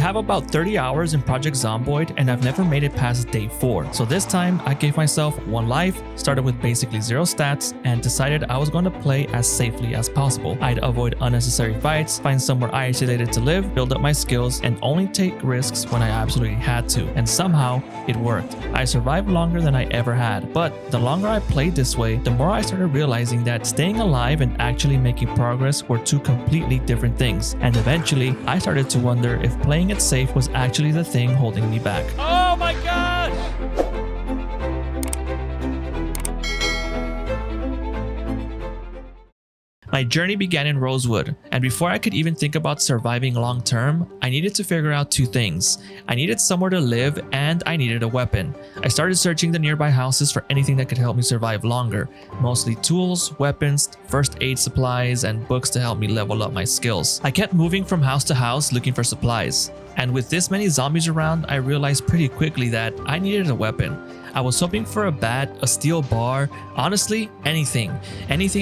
have about 30 hours in Project Zomboid and I've never made it past day 4. So this time I gave myself 1 life, started with basically 0 stats, and decided I was going to play as safely as possible. I'd avoid unnecessary fights, find somewhere isolated to live, build up my skills, and only take risks when I absolutely had to. And somehow it worked. I survived longer than I ever had. But the longer I played this way, the more I started realizing that staying alive and actually making progress were 2 completely different things. And eventually I started to wonder if playing it safe was actually the thing holding me back. Oh my gosh! My journey began in Rosewood, and before I could even think about surviving long term, I needed to figure out 2 things. I needed somewhere to live and I needed a weapon. I started searching the nearby houses for anything that could help me survive longer, mostly tools, weapons, first aid supplies, and books to help me level up my skills. I kept moving from house to house looking for supplies, and with this many zombies around, I realized pretty quickly that I needed a weapon. I was hoping for a bat, a steel bar, honestly, anything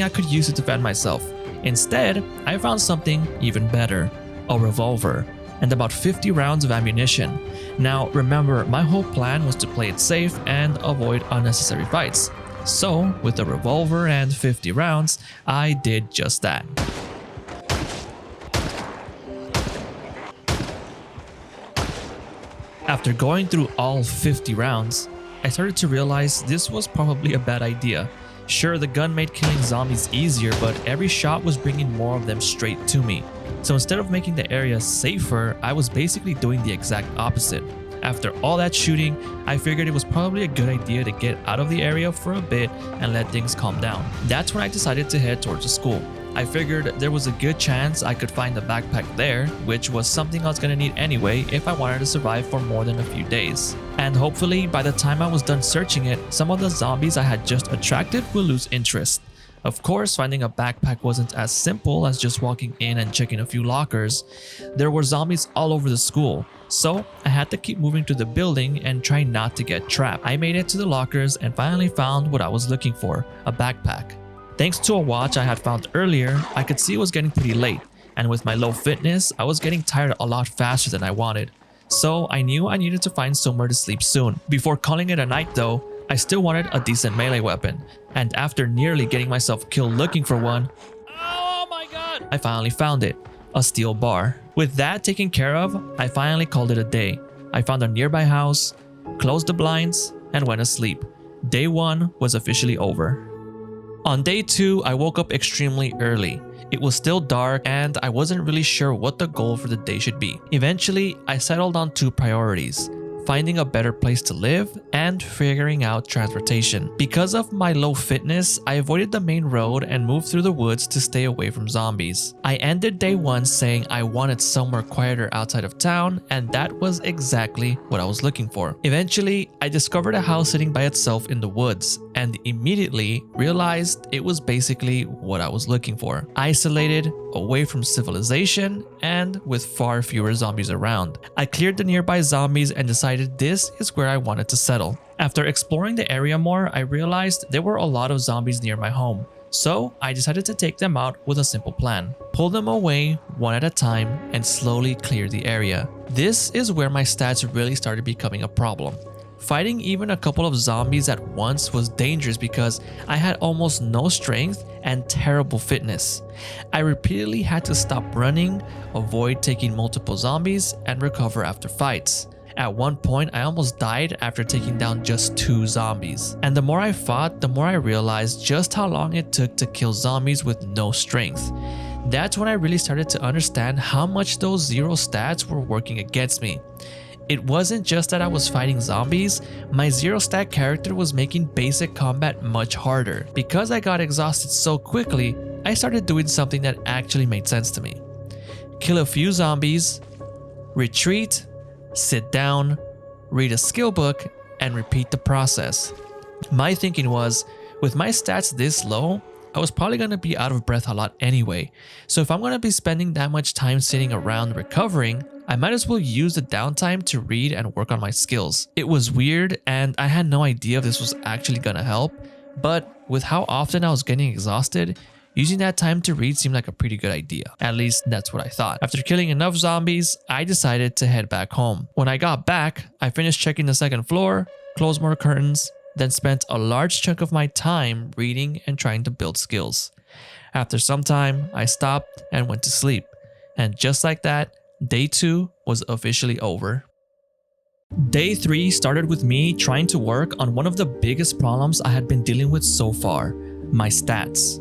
I could use to defend myself. Instead, I found something even better, a revolver, and about 50 rounds of ammunition. Now remember, my whole plan was to play it safe and avoid unnecessary fights. So, with a revolver and 50 rounds, I did just that. After going through all 50 rounds, I started to realize this was probably a bad idea. Sure, the gun made killing zombies easier, but every shot was bringing more of them straight to me. So instead of making the area safer, I was basically doing the exact opposite. After all that shooting, I figured it was probably a good idea to get out of the area for a bit and let things calm down. That's when I decided to head towards the school. I figured there was a good chance I could find a backpack there, which was something I was gonna need anyway if I wanted to survive for more than a few days. And hopefully by the time I was done searching it, some of the zombies I had just attracted will lose interest. Of course, finding a backpack wasn't as simple as just walking in and checking a few lockers. There were zombies all over the school, so I had to keep moving to the building and try not to get trapped. I made it to the lockers and finally found what I was looking for, a backpack. Thanks to a watch I had found earlier, I could see it was getting pretty late, and with my low fitness, I was getting tired a lot faster than I wanted. So I knew I needed to find somewhere to sleep soon. Before calling it a night though, I still wanted a decent melee weapon, and after nearly getting myself killed looking for one, oh my god, I finally found it, a steel bar. With that taken care of, I finally called it a day. I found a nearby house, closed the blinds, and went to sleep. Day 1 was officially over. On day 2, I woke up extremely early. It was still dark and I wasn't really sure what the goal for the day should be. Eventually, I settled on 2 priorities: finding a better place to live and figuring out transportation. Because of my low fitness, I avoided the main road and moved through the woods to stay away from zombies. I ended day 1 saying I wanted somewhere quieter outside of town, and that was exactly what I was looking for. Eventually, I discovered a house sitting by itself in the woods and immediately realized it was basically what I was looking for. Isolated, away from civilization, and with far fewer zombies around. I cleared the nearby zombies and decided this is where I wanted to settle. After exploring the area more, I realized there were a lot of zombies near my home. So I decided to take them out with a simple plan. Pull them away one at a time and slowly clear the area. This is where my stats really started becoming a problem. Fighting even a couple of zombies at once was dangerous because I had almost no strength and terrible fitness. I repeatedly had to stop running, avoid taking multiple zombies, and recover after fights. At one point, I almost died after taking down just 2 zombies. And the more I fought, the more I realized just how long it took to kill zombies with no strength. That's when I really started to understand how much those 0 stats were working against me. It wasn't just that I was fighting zombies, my 0 stat character was making basic combat much harder. Because I got exhausted so quickly, I started doing something that actually made sense to me. Kill a few zombies, retreat, sit down, read a skill book, and repeat the process. My thinking was, with my stats this low, I was probably going to be out of breath a lot anyway, so if I'm going to be spending that much time sitting around recovering, I might as well use the downtime to read and work on my skills. It was weird and I had no idea if this was actually going to help, but with how often I was getting exhausted, Using that time to read seemed like a pretty good idea. At least that's what I thought. After killing enough zombies, I decided to head back home. When I got back, I finished checking the second floor, closed more curtains, then spent a large chunk of my time reading and trying to build skills. After some time, I stopped and went to sleep. And just like that, day 2 was officially over. Day 3 started with me trying to work on one of the biggest problems I had been dealing with so far, my stats.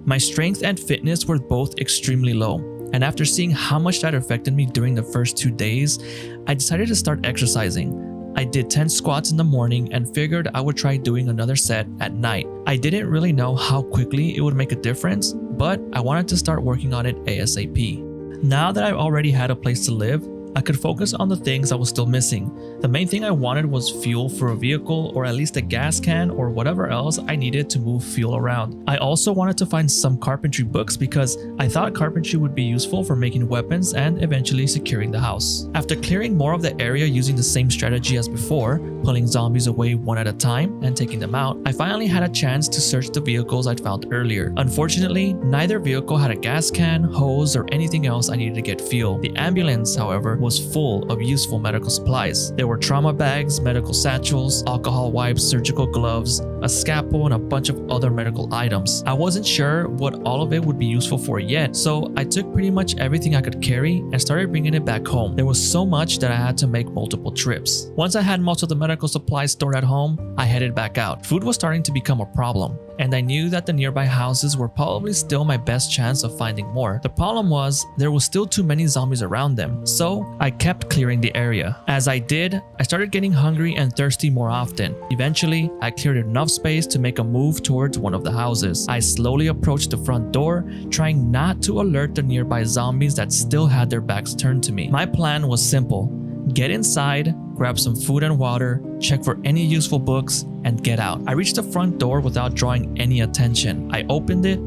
My strength and fitness were both extremely low, and after seeing how much that affected me during the first 2 days, I decided to start exercising. I did 10 squats in the morning and figured I would try doing another set at night. I didn't really know how quickly it would make a difference, but I wanted to start working on it ASAP. Now that I already had a place to live, I could focus on the things I was still missing. The main thing I wanted was fuel for a vehicle, or at least a gas can or whatever else I needed to move fuel around. I also wanted to find some carpentry books because I thought carpentry would be useful for making weapons and eventually securing the house. After clearing more of the area using the same strategy as before, pulling zombies away one at a time and taking them out, I finally had a chance to search the vehicles I'd found earlier. Unfortunately, neither vehicle had a gas can, hose, or anything else I needed to get fuel. The ambulance, however, was full of useful medical supplies. There were trauma bags, medical satchels, alcohol wipes, surgical gloves, a scalpel, and a bunch of other medical items. I wasn't sure what all of it would be useful for yet, so I took pretty much everything I could carry and started bringing it back home. There was so much that I had to make multiple trips. Once I had most of the medical supplies stored at home, I headed back out. Food was starting to become a problem, and I knew that the nearby houses were probably still my best chance of finding more. The problem was, there was still too many zombies around them, so I kept clearing the area. As I did, I started getting hungry and thirsty more often. Eventually, I cleared enough space to make a move towards one of the houses. I slowly approached the front door, trying not to alert the nearby zombies that still had their backs turned to me. My plan was simple: get inside, grab some food and water, check for any useful books, and get out. I reached the front door without drawing any attention. I opened it,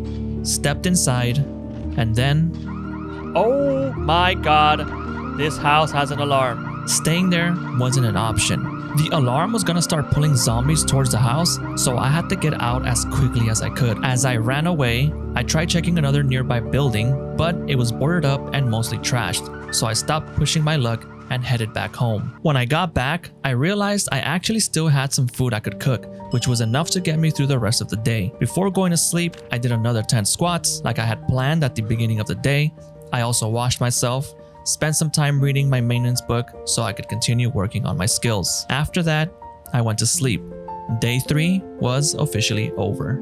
stepped inside, and then... oh my god, this house has an alarm. Staying there wasn't an option. The alarm was gonna start pulling zombies towards the house, so I had to get out as quickly as I could. As I ran away, I tried checking another nearby building, but it was boarded up and mostly trashed, so I stopped pushing my luck and headed back home. When I got back, I realized I actually still had some food I could cook, which was enough to get me through the rest of the day. Before going to sleep, I did another 10 squats like I had planned at the beginning of the day. I also washed myself, spent some time reading my maintenance book so I could continue working on my skills. After that, I went to sleep. Day 3 was officially over.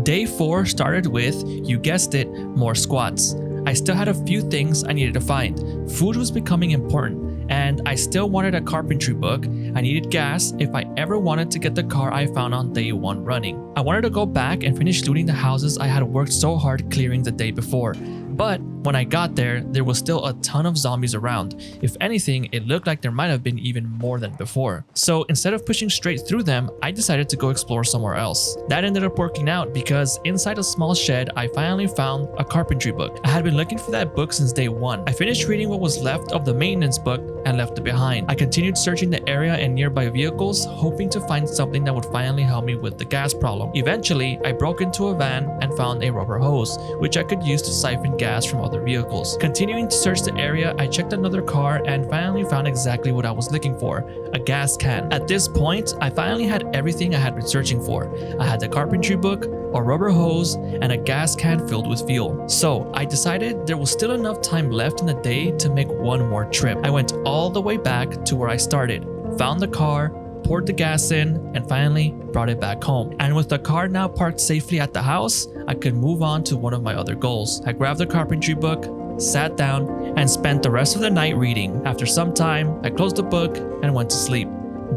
Day 4 started with, you guessed it, more squats. I still had a few things I needed to find. Food was becoming important, and I still wanted a carpentry book. I needed gas if I ever wanted to get the car I found on day 1 running. I wanted to go back and finish looting the houses I had worked so hard clearing the day before. But when I got there was still a ton of zombies around. If anything, it looked like there might have been even more than before. So instead of pushing straight through them, I decided to go explore somewhere else. That ended up working out because inside a small shed, I finally found a carpentry book. I had been looking for that book since day 1. I finished reading what was left of the maintenance book and left it behind. I continued searching the area and nearby vehicles, hoping to find something that would finally help me with the gas problem. Eventually, I broke into a van and found a rubber hose, which I could use to siphon gas from other vehicles. Continuing to search the area, I checked another car and finally found exactly what I was looking for: a gas can. At this point, I finally had everything I had been searching for. I had the carpentry book, a rubber hose, and a gas can filled with fuel. So I decided there was still enough time left in the day to make one more trip. I went all the way back to where I started, found the car, poured the gas in, and finally brought it back home. And with the car now parked safely at the house, I could move on to one of my other goals. I grabbed the carpentry book, sat down, and spent the rest of the night reading. After some time, I closed the book and went to sleep.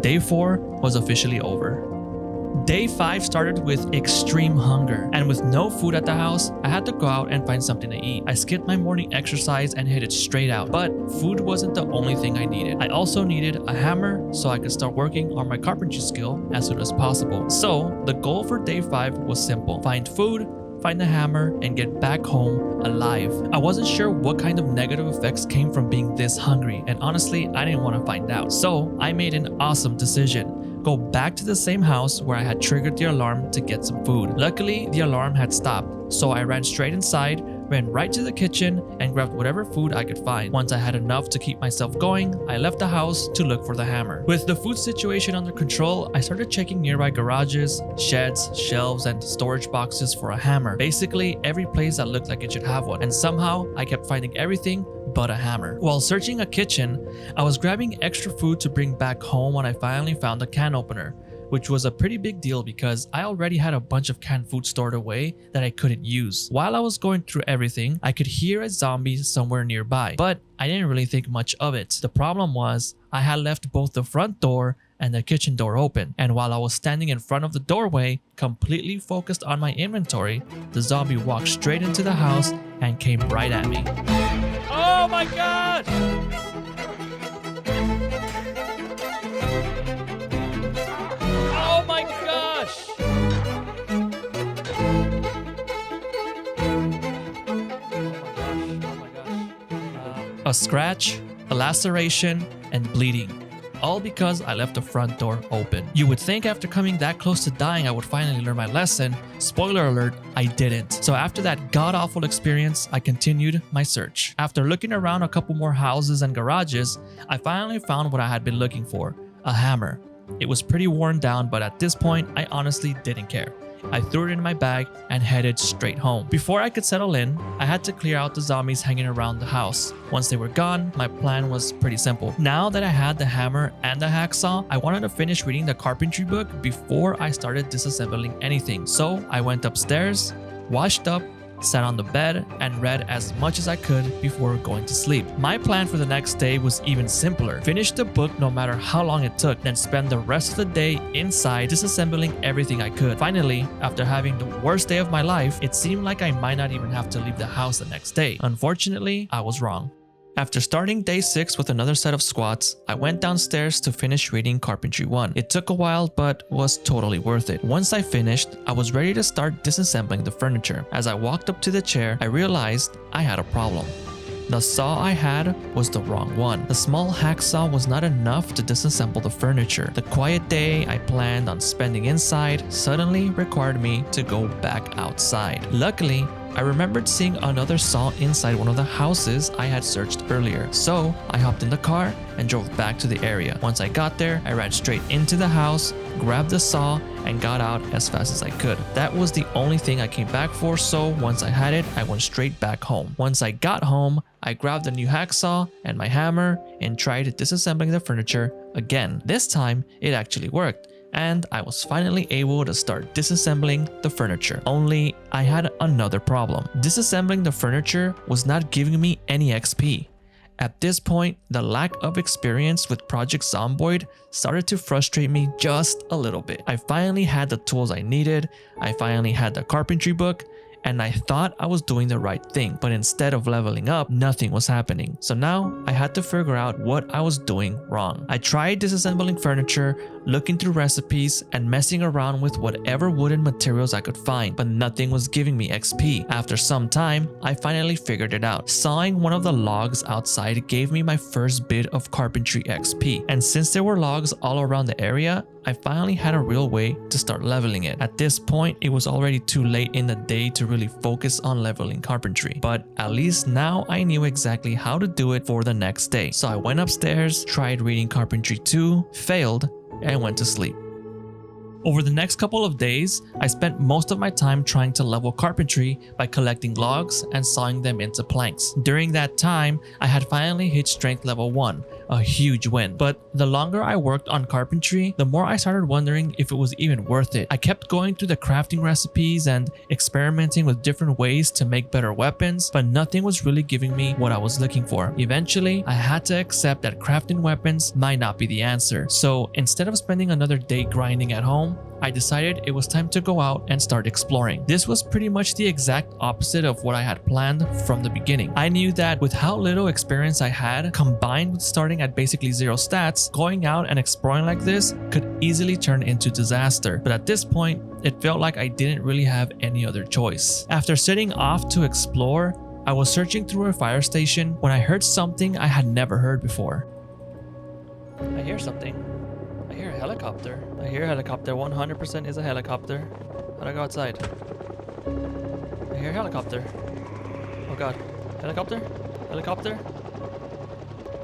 Day 4 was officially over. Day 5 started with extreme hunger, and with no food at the house, I had to go out and find something to eat. I skipped my morning exercise and headed straight out, but food wasn't the only thing I needed. I also needed a hammer so I could start working on my carpentry skill as soon as possible. So the goal for day 5 was simple: find food, find the hammer, and get back home alive. I wasn't sure what kind of negative effects came from being this hungry, and honestly, I didn't want to find out. So I made an awesome decision: go back to the same house where I had triggered the alarm to get some food. Luckily, the alarm had stopped, so I ran straight inside, ran right to the kitchen, and grabbed whatever food I could find. Once I had enough to keep myself going, I left the house to look for the hammer. With the food situation under control, I started checking nearby garages, sheds, shelves, and storage boxes for a hammer. Basically, every place that looked like it should have one, and somehow I kept finding everything but a hammer. While searching a kitchen, I was grabbing extra food to bring back home when I finally found a can opener, which was a pretty big deal because I already had a bunch of canned food stored away that I couldn't use. While I was going through everything, I could hear a zombie somewhere nearby, but I didn't really think much of it. The problem was I had left both the front door and the kitchen door open, and while I was standing in front of the doorway, completely focused on my inventory, the zombie walked straight into the house and came right at me. Oh my god! Oh my gosh! A scratch, a laceration, and bleeding. All because I left the front door open. You would think after coming that close to dying I would finally learn my lesson. Spoiler alert, I didn't. So after that god-awful experience, I continued my search. After looking around a couple more houses and garages, I finally found what I had been looking for, a hammer. It was pretty worn down, but at this point, I honestly didn't care. I threw it in my bag and headed straight home. Before I could settle in, I had to clear out the zombies hanging around the house. Once they were gone, my plan was pretty simple. Now that I had the hammer and the hacksaw, I wanted to finish reading the carpentry book before I started disassembling anything. So I went upstairs, washed up, sat on the bed, and read as much as I could before going to sleep. My plan for the next day was even simpler. Finish the book no matter how long it took, then spend the rest of the day inside disassembling everything I could. Finally, after having the worst day of my life, it seemed like I might not even have to leave the house the next day. Unfortunately, I was wrong. After starting day 6 with another set of squats, I went downstairs to finish reading Carpentry 1. It took a while, but was totally worth it. Once I finished, I was ready to start disassembling the furniture. As I walked up to the chair, I realized I had a problem. The saw I had was the wrong one. The small hacksaw was not enough to disassemble the furniture. The quiet day I planned on spending inside suddenly required me to go back outside. Luckily, I remembered seeing another saw inside one of the houses I had searched earlier, so I hopped in the car and drove back to the area. Once I got there, I ran straight into the house, grabbed the saw, and got out as fast as I could. That was the only thing I came back for, so once I had it, I went straight back home. Once I got home, I grabbed the new hacksaw and my hammer and tried disassembling the furniture again. This time, it actually worked, and I was finally able to start disassembling the furniture. Only I had another problem. Disassembling the furniture was not giving me any XP. At this point, the lack of experience with Project Zomboid started to frustrate me just a little bit. I finally had the tools I needed, I finally had the carpentry book, and I thought I was doing the right thing, but instead of leveling up, nothing was happening. So now I had to figure out what I was doing wrong. I tried disassembling furniture, looking through recipes, and messing around with whatever wooden materials I could find, but nothing was giving me XP. After some time, I finally figured it out. Sawing one of the logs outside gave me my first bit of carpentry XP, and since there were logs all around the area, I finally had a real way to start leveling it. At this point, it was already too late in the day to really focus on leveling carpentry, but at least now I knew exactly how to do it for the next day. So I went upstairs, tried reading Carpentry 2, failed, and went to sleep. Over the next couple of days, I spent most of my time trying to level carpentry by collecting logs and sawing them into planks. During that time, I had finally hit strength level 1, a huge win. But the longer I worked on carpentry, the more I started wondering if it was even worth it. I kept going through the crafting recipes and experimenting with different ways to make better weapons, but nothing was really giving me what I was looking for. Eventually, I had to accept that crafting weapons might not be the answer. So instead of spending another day grinding at home, I decided it was time to go out and start exploring. This was pretty much the exact opposite of what I had planned from the beginning. I knew that with how little experience I had, combined with starting at basically 0 stats, going out and exploring like this could easily turn into disaster. But at this point, it felt like I didn't really have any other choice. After setting off to explore, I was searching through a fire station when I heard something I had never heard before. I hear something. I hear a helicopter. I hear a helicopter. 100% is a helicopter. How do I go outside? I hear a helicopter. Oh god. Helicopter? Helicopter?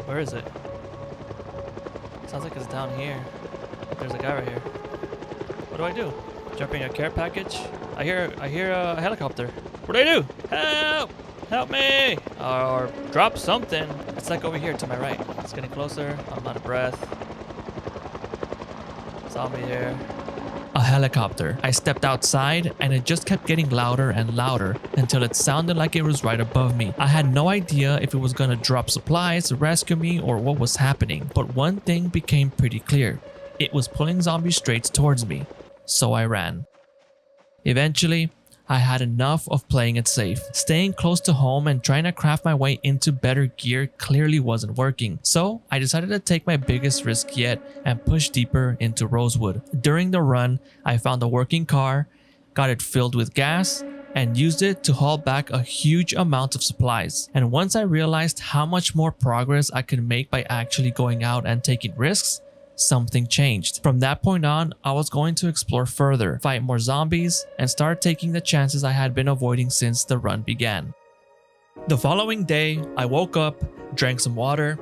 Where is it? Sounds like it's down here. There's a guy right here. What do I do? Jumping a care package? I hear a helicopter. What do I do? Help! Help me! Or drop something. It's like over here to my right. It's getting closer. I'm out of breath. Zombie here. A helicopter. I stepped outside and it just kept getting louder and louder until it sounded like it was right above me. I had no idea if it was gonna drop supplies, rescue me, or what was happening. But one thing became pretty clear. It was pulling zombies straight towards me. So I ran. Eventually, I had enough of playing it safe. Staying close to home and trying to craft my way into better gear clearly wasn't working. So I decided to take my biggest risk yet and push deeper into Rosewood. During the run, I found a working car, got it filled with gas, and used it to haul back a huge amount of supplies. And once I realized how much more progress I could make by actually going out and taking risks, something changed. From that point on, I was going to explore further, fight more zombies, and start taking the chances I had been avoiding since the run began. The following day, I woke up, drank some water,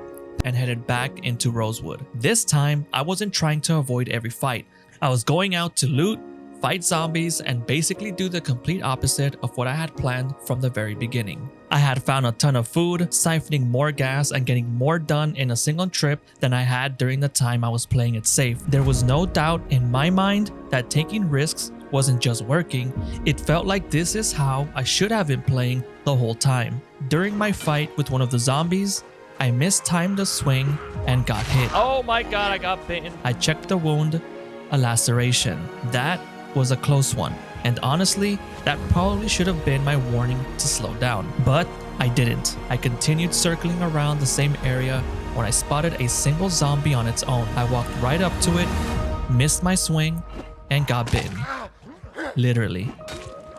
and headed back into Rosewood. This time, I wasn't trying to avoid every fight. I was going out to loot, fight zombies, and basically do the complete opposite of what I had planned from the very beginning. I had found a ton of food, siphoning more gas and getting more done in a single trip than I had during the time I was playing it safe. There was no doubt in my mind that taking risks wasn't just working, it felt like this is how I should have been playing the whole time. During my fight with one of the zombies, I mistimed a swing and got hit. Oh my god, I got bitten. I checked the wound, a laceration. That was a close one, and honestly, that probably should have been my warning to slow down. But I didn't. I continued circling around the same area when I spotted a single zombie on its own. I walked right up to it, missed my swing, and got bitten. Literally.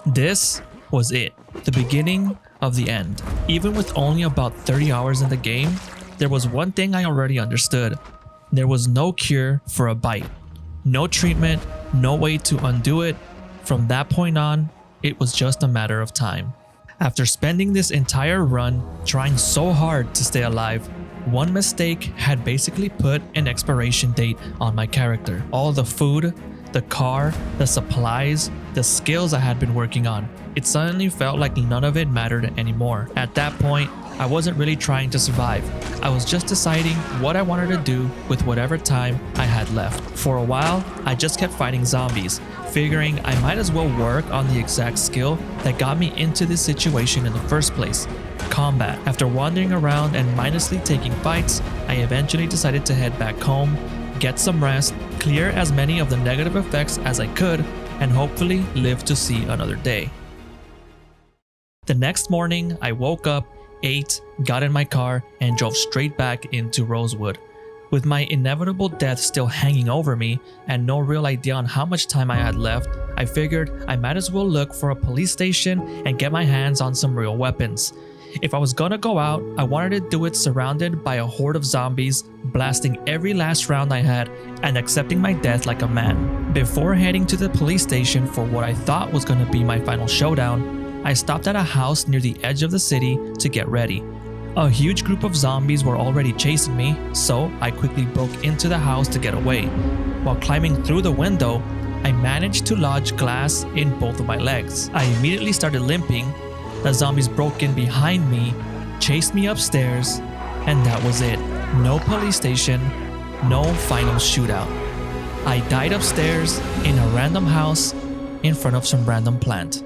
This was it. The beginning of the end. Even with only about 30 hours in the game, there was one thing I already understood. There was no cure for a bite. No treatment, no way to undo it. From that point on, it was just a matter of time. After spending this entire run trying so hard to stay alive, one mistake had basically put an expiration date on my character. All the food, the car, the supplies, the skills I had been working on, it suddenly felt like none of it mattered anymore. At that point, I wasn't really trying to survive. I was just deciding what I wanted to do with whatever time I had left. For a while, I just kept fighting zombies, figuring I might as well work on the exact skill that got me into this situation in the first place: combat. After wandering around and mindlessly taking fights, I eventually decided to head back home, get some rest, clear as many of the negative effects as I could, and hopefully live to see another day. The next morning, I woke up, ate, got in my car, and drove straight back into Rosewood. With my inevitable death still hanging over me and no real idea on how much time I had left, I figured I might as well look for a police station and get my hands on some real weapons. If I was gonna go out, I wanted to do it surrounded by a horde of zombies, blasting every last round I had and accepting my death like a man. Before heading to the police station for what I thought was gonna be my final showdown, I stopped at a house near the edge of the city to get ready. A huge group of zombies were already chasing me, so I quickly broke into the house to get away. While climbing through the window, I managed to lodge glass in both of my legs. I immediately started limping. The zombies broke in behind me, chased me upstairs, and that was it. No police station, no final shootout. I died upstairs in a random house in front of some random plant.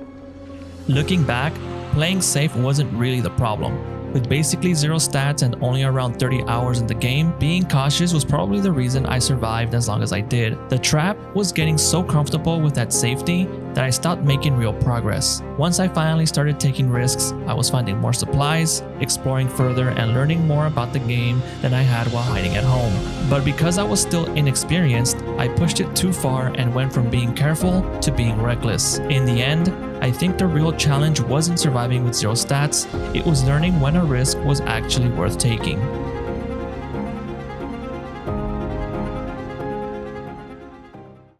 Looking back, playing safe wasn't really the problem. With basically zero stats and only around 30 hours in the game, being cautious was probably the reason I survived as long as I did. The trap was getting so comfortable with that safety that I stopped making real progress. Once I finally started taking risks, I was finding more supplies, exploring further, and learning more about the game than I had while hiding at home. But because I was still inexperienced, I pushed it too far and went from being careful to being reckless. In the end, I think the real challenge wasn't surviving with zero stats, it was learning when a risk was actually worth taking.